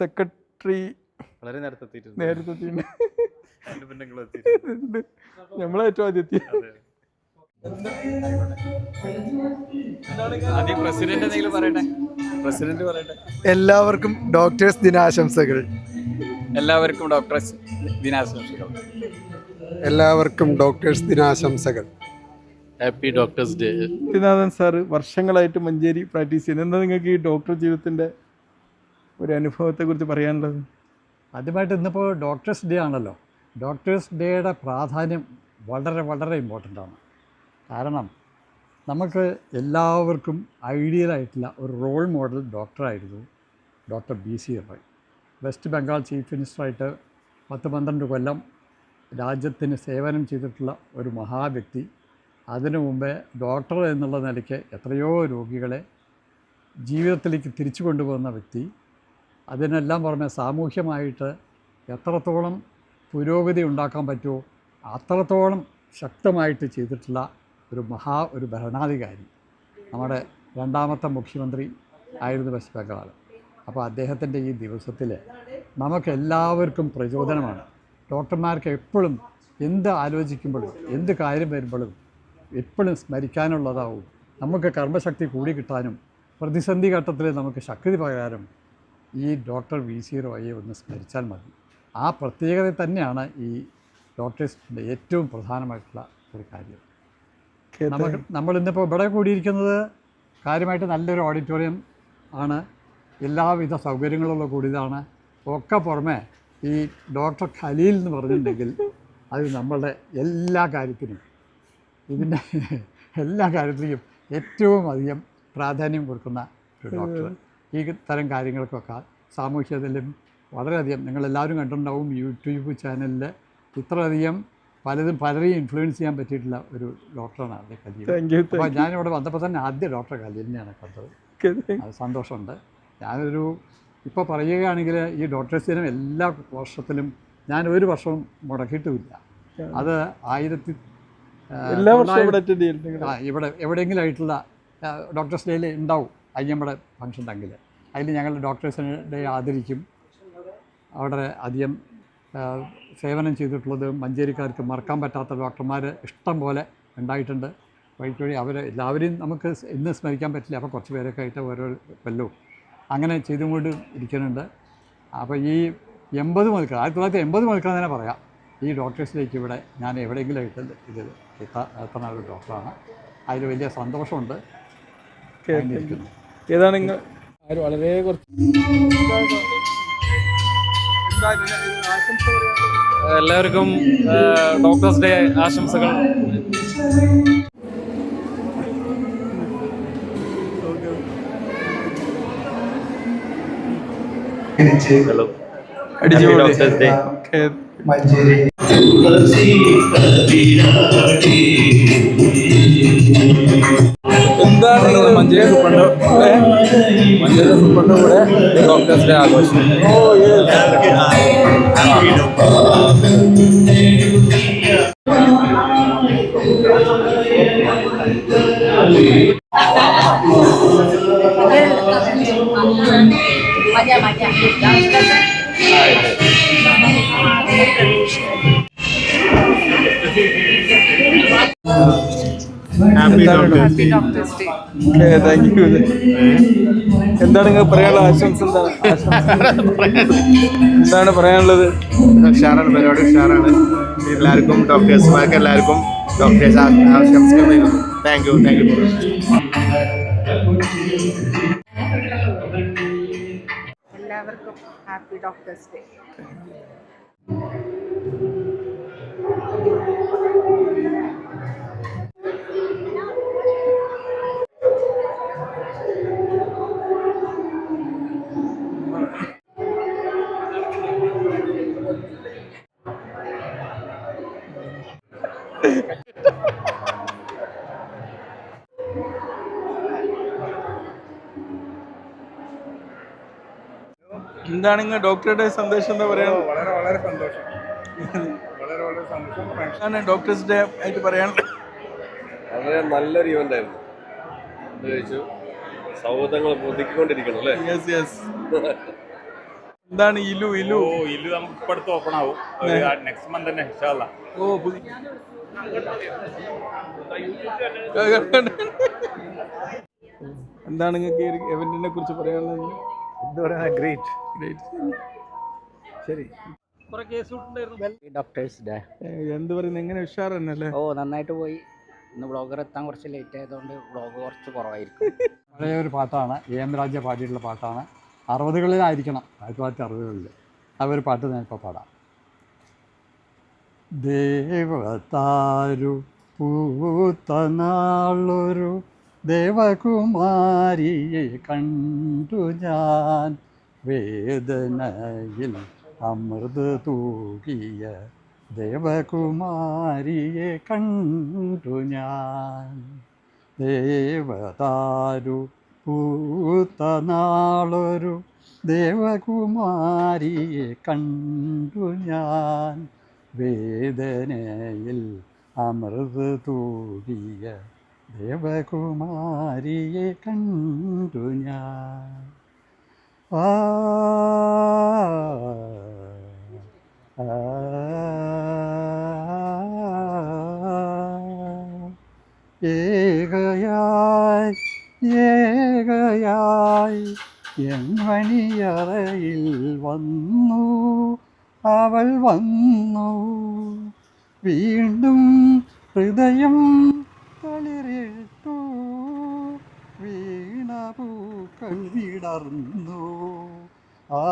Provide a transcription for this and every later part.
Secretary വളരെ നേരത്തെ നമ്മളേറ്റവും ആദ്യത്തെ പ്രസിഡന്റ് പറയട്ടെ. എല്ലാവർക്കും ഡോക്ടേഴ്സ് ദിനാശംസകൾ. എല്ലാവർക്കും ഡോക്ടേഴ്സ് ദിനാശംസകൾ. എല്ലാവർക്കും ഡോക്ടേഴ്സ് ദിനാശംസകൾ. Happy doctors day. Sreenathan sir വർഷങ്ങളായിട്ട് മഞ്ചേരി പ്രാക്ടീസ് ചെയ്യുന്നത്. എന്താ നിങ്ങൾക്ക് ഈ ഡോക്ടർ ജീവിതത്തിൻ്റെ ഒരു അനുഭവത്തെക്കുറിച്ച് പറയാനുള്ളത്? ആദ്യമായിട്ട് ഇന്നിപ്പോൾ ഡോക്ടേഴ്സ് ഡേ ആണല്ലോ. ഡോക്ടേഴ്സ് ഡേയുടെ പ്രാധാന്യം വളരെ വളരെ ഇമ്പോർട്ടൻ്റ് ആണ്. കാരണം നമുക്ക് എല്ലാവർക്കും ഐഡിയലായിട്ടുള്ള ഒരു റോൾ മോഡൽ ഡോക്ടറായിരുന്നു doctor BC Roy. West Bengal chief മിനിസ്റ്ററായിട്ട് 10-12 കൊല്ലം രാജ്യത്തിന് സേവനം ചെയ്തിട്ടുള്ള ഒരു മഹാവ്യക്തി. അതിനു മുമ്പേ ഡോക്ടർ എന്നുള്ള നിലയ്ക്ക് എത്രയോ രോഗികളെ ജീവിതത്തിലേക്ക് തിരിച്ചു കൊണ്ടുപോകുന്ന വ്യക്തി. അതിനെല്ലാം പുറമെ സാമൂഹ്യമായിട്ട് എത്രത്തോളം പുരോഗതി ഉണ്ടാക്കാൻ പറ്റുമോ അത്രത്തോളം ശക്തമായിട്ട് ചെയ്തിട്ടുള്ള ഒരു ഭരണാധികാരി. നമ്മുടെ 2ാമത്തെ മുഖ്യമന്ത്രി ആയിരുന്നു വെസ്റ്റ് ബംഗാൾ. അപ്പോൾ അദ്ദേഹത്തിൻ്റെ ഈ ദിവസത്തിൽ നമുക്കെല്ലാവർക്കും പ്രചോദനമാണ്. ഡോക്ടർമാർക്ക് എപ്പോഴും എന്ത് ആലോചിക്കുമ്പോഴും എന്ത് കാര്യം വരുമ്പോഴും എപ്പോഴും സ്മരിക്കാനുള്ളതാവും. നമുക്ക് കർമ്മശക്തി കൂടി കിട്ടാനും പ്രതിസന്ധി ഘട്ടത്തിൽ നമുക്ക് ശക്തി പകരാനും ഈ ഡോക്ടർ BC റോയിയെ ഒന്ന് സ്മരിച്ചാൽ മതി. ആ പ്രത്യേകത തന്നെയാണ് ഈ ഡോക്ടേഴ്സിൻ്റെ ഏറ്റവും പ്രധാനമായിട്ടുള്ള ഒരു കാര്യം. നമ്മളിന്നിപ്പോൾ ഇവിടെ കൂടിയിരിക്കുന്നത് കാര്യമായിട്ട് നല്ലൊരു ഓഡിറ്റോറിയം ആണ്. എല്ലാവിധ സൗകര്യങ്ങളുള്ള കൂടിയതാണ്. ഒക്കെ പുറമെ ഈ ഡോക്ടർ ഖലീൽ എന്ന് പറഞ്ഞിട്ടുണ്ടെങ്കിൽ അത് നമ്മളുടെ എല്ലാ കാര്യത്തിനും ഇതിൻ്റെ എല്ലാ കാര്യത്തിലും ഏറ്റവും അധികം പ്രാധാന്യം കൊടുക്കുന്ന ഒരു ഡോക്ടർ. ഈ തരം കാര്യങ്ങൾക്കൊക്കെ സാമൂഹ്യത്തിലും വളരെയധികം നിങ്ങളെല്ലാവരും കണ്ടിട്ടുണ്ടാവും. യൂട്യൂബ് ചാനലിൽ ഇത്രയധികം പലരെയും ഇൻഫ്ലുവൻസ് ചെയ്യാൻ പറ്റിയിട്ടുള്ള ഒരു ഡോക്ടറാണ് അത് ഖലീൽ. അപ്പോൾ ഞാനിവിടെ വന്നപ്പോൾ തന്നെ ആദ്യ ഡോക്ടർ ഖലീലിനെയാണ് കണ്ടത്. അത് സന്തോഷമുണ്ട്. ഞാനൊരു ഇപ്പോൾ പറയുകയാണെങ്കിൽ ഈ ഡോക്ടേഴ്സ് ദിനം എല്ലാ വർഷത്തിലും ഞാൻ ഒരു വർഷവും മുടക്കിയിട്ടുമില്ല. അത് ഇവിടെ എവിടെയെങ്കിലും ആയിട്ടുള്ള ഡോക്ടേഴ്സ് ഡേയിൽ ഉണ്ടാവും. അയ്യമ്മയുടെ ഫംഗ്ഷൻ ഉണ്ടെങ്കിൽ അതിൽ ഞങ്ങൾ ഡോക്ടേഴ്സ് ഡേ ആദരിക്കും. അവിടെ അധികം സേവനം ചെയ്തിട്ടുള്ളത് മഞ്ചേരിക്കാർക്ക് മറക്കാൻ പറ്റാത്ത ഡോക്ടർമാർ ഇഷ്ടം പോലെ ഉണ്ടായിട്ടുണ്ട്. വഴി എല്ലാവരെയും നമുക്ക് ഇന്ന് സ്മരിക്കാൻ പറ്റില്ല. അപ്പോൾ കുറച്ച് പേരൊക്കെ ആയിട്ട് ഓരോ കൊല്ലവും അങ്ങനെ ചെയ്തുകൊണ്ട് ഇരിക്കുന്നുണ്ട്. അപ്പോൾ ഈ 80 മുതൽക്ക് 1980 മുതൽക്ക് തന്നെ പറയാം ഈ ഡോക്ടേഴ്സിലേക്ക് ഇവിടെ ഞാൻ എവിടെയെങ്കിലും ആയിട്ട് എത്തുന്ന ഒരു ഡോക്ടറാണ്. അതിൽ വലിയ സന്തോഷമുണ്ട്. ഏതാണ് നിങ്ങൾ വളരെ കുറച്ച് എല്ലാവർക്കും ഡോക്ടേഴ്സ് ഡേ ആശംസകൾ. Hello, doctors day Manjeri. എന്താണ് മഞ്ചേരി സൂപ്പറിൻ്റെ കൂടെ ഡോക്ടേഴ്സ് ഡേ ആഘോഷം? എന്താണ് നിങ്ങൾ പറയാനുള്ള ആശംസ? എന്താണ് പറയാനുള്ളത്? ഉഷാറാണ്, പരിപാടി ഉഷാറാണ്. എല്ലാവർക്കും ഡോക്ടേഴ്സുമാർക്ക് എല്ലാവർക്കും ഡോക്ടേഴ്സ് ആശംസകൾ നൽകുന്നു. Thank you. എല്ലാവർക്കും ഹാപ്പി ഡോക്ടേഴ്സ് ഡേ. എന്താണ് നിങ്ങൾ ഡോക്ടറുടെ സന്ദേശം എന്താ പറയാ? വളരെ സന്തോഷം. എന്താണ് ഡോക്ടേഴ്സ് ഡേ ആയിട്ട് പറയാനുള്ളത്? വളരെ നല്ലൊരു ഇവന്റ് ആയിരുന്നു. സൗഹൃദങ്ങൾ പുതുക്കിക്കൊണ്ടിരിക്കണം അല്ലേ? യെസ് എന്താണ് ഇലു ഇലു? ഇല്ലു നമുക്ക് ഇപ്പൊ അടുത്ത് ഓപ്പൺ ആവും നെക്സ്റ്റ് മന്ത് തന്നെ ഇൻഷാല്ലാ. ഓ പുതിയ എന്താണ് നിങ്ങൾക്ക് ഈ ഇവന്റിനെ കുറിച്ച് പറയാനുള്ളത്? എന്ത് പറയാ, ഗ്രേറ്റ്. ശരി, ഡോക്ടേഴ്സ് ഡേ എന്ത് പറയുന്നത്, എങ്ങനെ ഉഷാർ തന്നെ അല്ലേ? ഓ നന്നായിട്ട് പോയി. ഇന്ന് ബ്ലോഗർ എത്താൻ കുറച്ച് ലേറ്റ് ആയതുകൊണ്ട് ബ്ലോഗ് കുറച്ച് കുറവായിരിക്കും. പഴയ ഒരു പാട്ടാണ്, എം രാജ പാടിയിട്ടുള്ള പാട്ടാണ്. 60കളിലായിരിക്കണം, 1960കളിൽ. ആ ഒരു പാട്ട് ഞാനിപ്പോൾ പാടാം. ദേവതാരു പൂത്തനാളൊരു ദേവകുമാരിയെ കണ്ടു ഞാൻ, വേദനയിൽ അമൃത് തൂകിയ ദേവകുമാരിയെ കണ്ടു ഞാൻ. ദേവതാരു പൂത്തനാളൊരു ദേവകുമാരിയെ കണ്ടു ഞാൻ, വേദനയിൽ അമൃത് തൂകിയ ദേവകുമാരിയെ കണ്ടു ഞാൻ. ആ ഏകയായി ഏകയായി എൻ മണിയറയിൽ വന്നു അവൾ വന്നു, വീണ്ടും ഹൃദയം തളിരിട്ടു, വീണപൂക്കൾ വിടർന്നു. ആ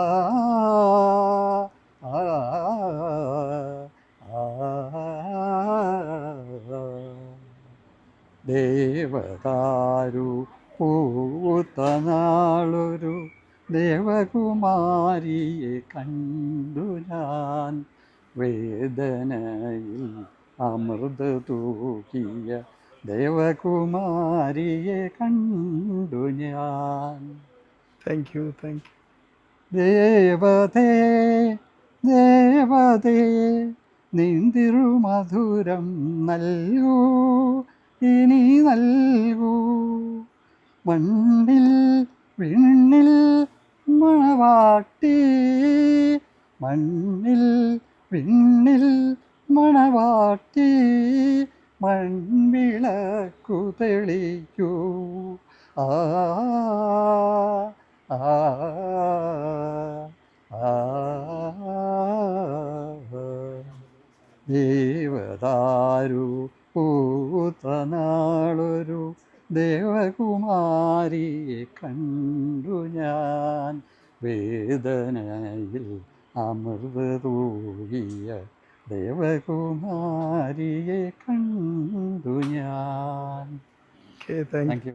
ആ ദേവതാരു പൂത്തനാളൊരു ദേവകുമാരിയെ കണ്ടു ഞാൻ, വേദനയിൽ അമൃത് തൂക്കിയ ദേവകുമാരിയെ കണ്ടു ഞാൻ. Thank you. ദേവതേ ദേവതേ നിന്തിരുമധുരം നൽകൂ, ഇനി നൽകൂ. മണ്ണിൽ വിണ്ണിൽ മണവാട്ടി, മണ്ണിൽ വിണ്ണിൽ മണവാട്ടി, മൺവിളക്കു തെളിക്കൂ. ആ ആ ആ ദേവതാരു പൂത്തനാളൊരു ദേവകുമാരിയെ കണ്ടു ഞാൻ, വേദനയിൽ അമൃത് തൂകിയ ദേവകുമാരിയെ കണ്ടു ഞാൻ. Thank you.